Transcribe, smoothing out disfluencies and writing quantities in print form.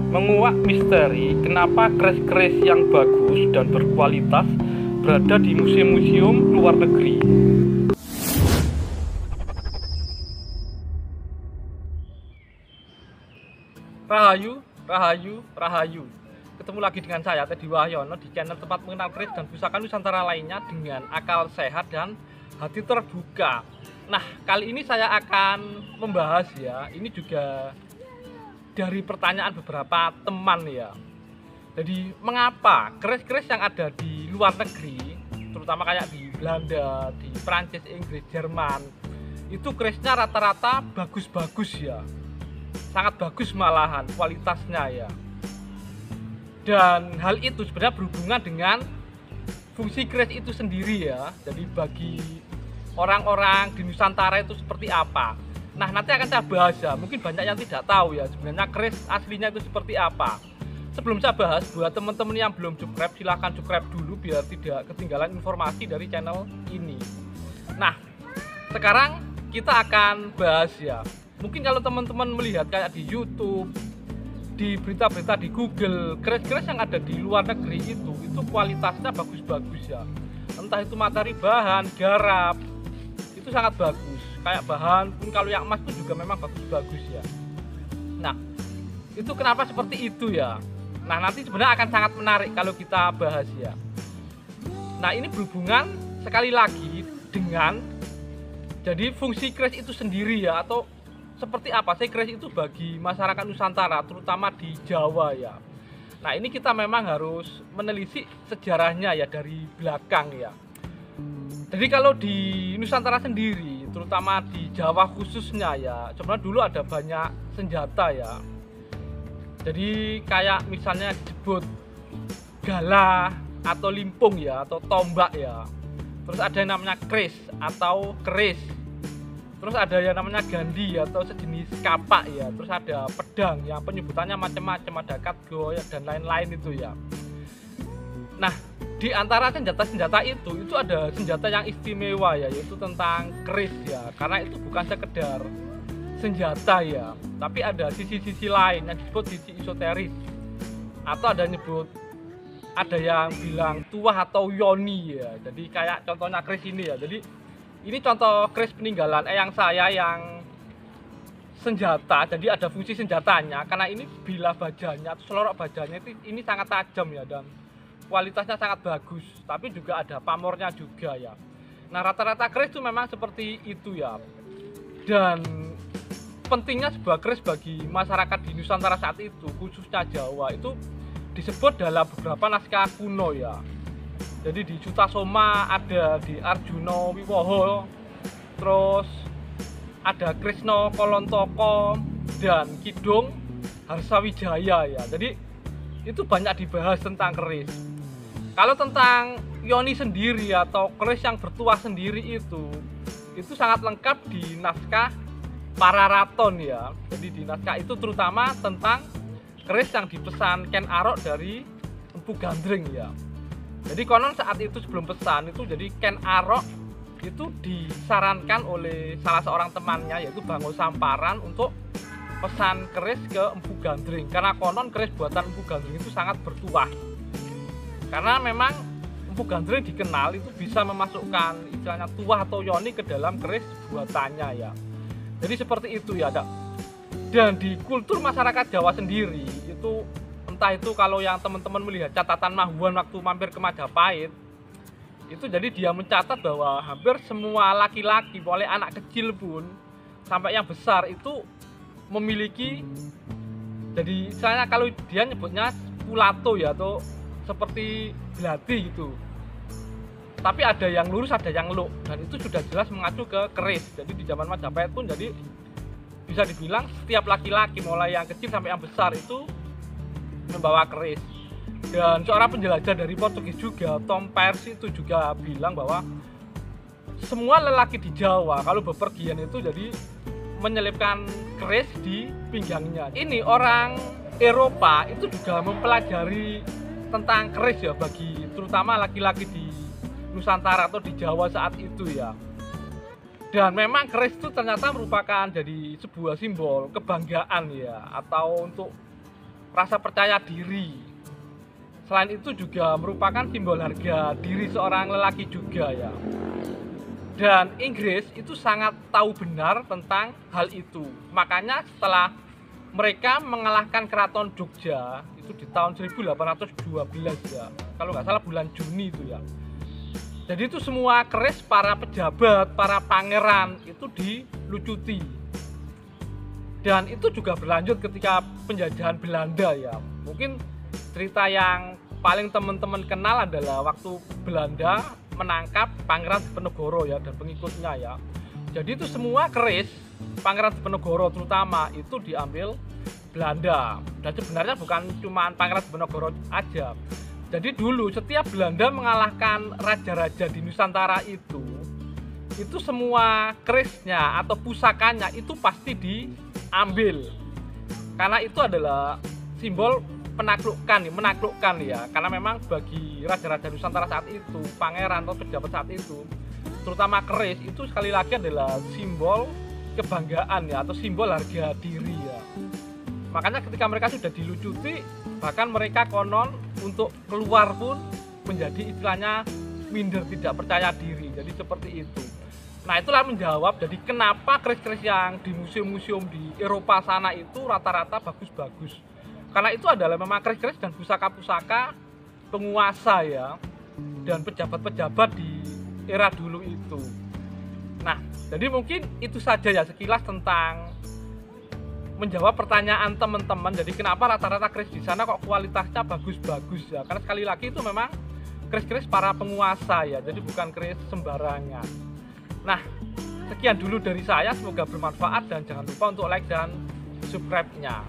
menguak misteri kenapa keris-keris yang bagus dan berkualitas berada di museum-museum luar negeri. Rahayu, Rahayu, Rahayu. Ketemu lagi dengan saya, Teddy Wahyono, di channel tempat mengenal keris dan pusaka Nusantara lainnya dengan akal sehat dan hati terbuka. Nah, kali ini saya akan membahas ya, ini juga dari pertanyaan beberapa teman ya. Jadi, mengapa keris-keris yang ada di luar negeri, terutama kayak di Belanda, di Prancis, Inggris, Jerman, itu kerisnya rata-rata bagus-bagus ya. Sangat bagus malahan kualitasnya ya. Dan hal itu sebenarnya berhubungan dengan fungsi keris itu sendiri ya. Jadi bagi orang-orang di Nusantara itu seperti apa. Nah, nanti akan saya bahas ya. Mungkin banyak yang tidak tahu ya sebenarnya keris aslinya itu seperti apa. Sebelum saya bahas, buat teman-teman yang belum subscribe, silahkan subscribe dulu biar tidak ketinggalan informasi dari channel ini. Nah, sekarang kita akan bahas ya. Mungkin kalau teman-teman melihat kayak di YouTube, di berita-berita di Google, keris-keris yang ada di luar negeri itu kualitasnya bagus-bagus ya. Entah itu materi bahan, garap, itu sangat bagus. Kayak bahan pun kalau yang emas itu juga memang bagus-bagus ya. Nah, itu kenapa seperti itu ya? Nah, nanti sebenarnya akan sangat menarik kalau kita bahas ya. Nah, ini berhubungan sekali lagi dengan jadi fungsi keris itu sendiri ya, atau seperti apa sih keris itu bagi masyarakat Nusantara, terutama di Jawa ya. Nah, ini kita memang harus menelisik sejarahnya ya dari belakang ya. Jadi kalau di Nusantara sendiri, terutama di Jawa khususnya ya, sebenarnya dulu ada banyak senjata ya. Jadi kayak misalnya disebut galah atau limpung ya, atau tombak ya. Terus ada yang namanya kris atau keris. Terus ada yang namanya gandhi atau sejenis kapak ya. Terus ada pedang yang penyebutannya macam-macam, ada katgo ya, dan lain-lain itu ya. Nah, di antara senjata-senjata itu ada senjata yang istimewa ya, yaitu tentang keris ya. Karena itu bukan sekedar senjata ya, tapi ada sisi-sisi lain yang disebut sisi esoteris. Atau ada yang bilang tuah atau yoni ya. Jadi kayak contohnya keris ini ya. Jadi ini contoh keris peninggalan eyang saya yang senjata, jadi ada fungsi senjatanya karena ini bilah bajanya atau selorok bajanya ini sangat tajam ya, dan kualitasnya sangat bagus, tapi juga ada pamornya juga ya. Nah, rata-rata keris itu memang seperti itu ya. Dan pentingnya sebuah keris bagi masyarakat di Nusantara saat itu, khususnya Jawa, itu disebut dalam beberapa naskah kuno ya. Jadi di Sutasoma ada, di Arjuna Wiwoho, terus ada Krisna Kolontoko dan Kidung Harsawijaya ya. Jadi itu banyak dibahas tentang keris. Kalau tentang yoni sendiri atau keris yang bertuah sendiri itu sangat lengkap di naskah Pararaton ya. Jadi di naskah itu terutama tentang keris yang dipesan Ken Arok dari Empu Gandring ya. Jadi konon saat itu sebelum pesan itu, jadi Ken Arok itu disarankan oleh salah seorang temannya yaitu Bango Samparan untuk pesan keris ke Empu Gandring, karena konon keris buatan Empu Gandring itu sangat bertuah. Karena memang Empu Gandring dikenal itu bisa memasukkan istilahnya tuah atau yoni ke dalam keris buatannya ya. Jadi seperti itu ya. Dan di kultur masyarakat Jawa sendiri itu, entah itu kalau yang teman-teman melihat catatan Mahuan waktu mampir ke Majapahit, itu jadi dia mencatat bahwa hampir semua laki-laki, mulai anak kecil pun sampai yang besar itu memiliki, jadi misalnya kalau dia nyebutnya pulato ya, atau seperti belati gitu. Tapi ada yang lurus, ada yang luk, dan itu sudah jelas mengacu ke keris. Jadi di zaman Majapahit pun jadi bisa dibilang setiap laki-laki mulai yang kecil sampai yang besar itu membawa keris. Dan seorang penjelajah dari Portugis juga, Tom Percy, itu juga bilang bahwa semua lelaki di Jawa kalau bepergian itu jadi menyelipkan keris di pinggangnya. Ini orang Eropa itu juga mempelajari tentang keris ya, bagi terutama laki-laki di Nusantara atau di Jawa saat itu ya. Dan memang keris itu ternyata merupakan jadi sebuah simbol kebanggaan ya, atau untuk rasa percaya diri. Selain itu juga merupakan simbol harga diri seorang lelaki juga ya. Dan Inggris itu sangat tahu benar tentang hal itu. Makanya setelah mereka mengalahkan Keraton Jogja itu di tahun 1812 ya, kalau nggak salah bulan Juni itu ya. Jadi itu semua keris para pejabat, para pangeran itu dilucuti. Dan itu juga berlanjut ketika penjajahan Belanda ya. Mungkin cerita yang paling teman-teman kenal adalah waktu Belanda menangkap Pangeran Diponegoro ya dan pengikutnya ya. Jadi itu semua keris Pangeran Diponegoro terutama itu diambil Belanda. Dan sebenarnya bukan cuma Pangeran Diponegoro aja. Jadi dulu setiap Belanda mengalahkan raja-raja di Nusantara itu semua kerisnya atau pusakanya itu pasti diambil. Karena itu adalah simbol menaklukkan ya. Karena memang bagi raja-raja Nusantara saat itu, pangeran atau pejabat saat itu, terutama keris itu sekali lagi adalah simbol kebanggaan ya atau simbol harga diri ya. Makanya ketika mereka sudah dilucuti, bahkan mereka konon untuk keluar pun menjadi istilahnya minder, tidak percaya diri. Jadi seperti itu. Nah itulah menjawab jadi kenapa keris-keris yang di museum-museum di Eropa sana itu rata-rata bagus-bagus. Karena itu adalah memang keris-keris dan pusaka-pusaka penguasa ya dan pejabat-pejabat di era dulu itu. Nah jadi mungkin itu saja ya sekilas tentang menjawab pertanyaan teman-teman. Jadi kenapa rata-rata keris di sana kok kualitasnya bagus-bagus ya? Karena sekali lagi itu memang keris-keris para penguasa ya. Jadi bukan keris sembarangan. Nah, sekian dulu dari saya. Semoga bermanfaat dan jangan lupa untuk like dan subscribe-nya.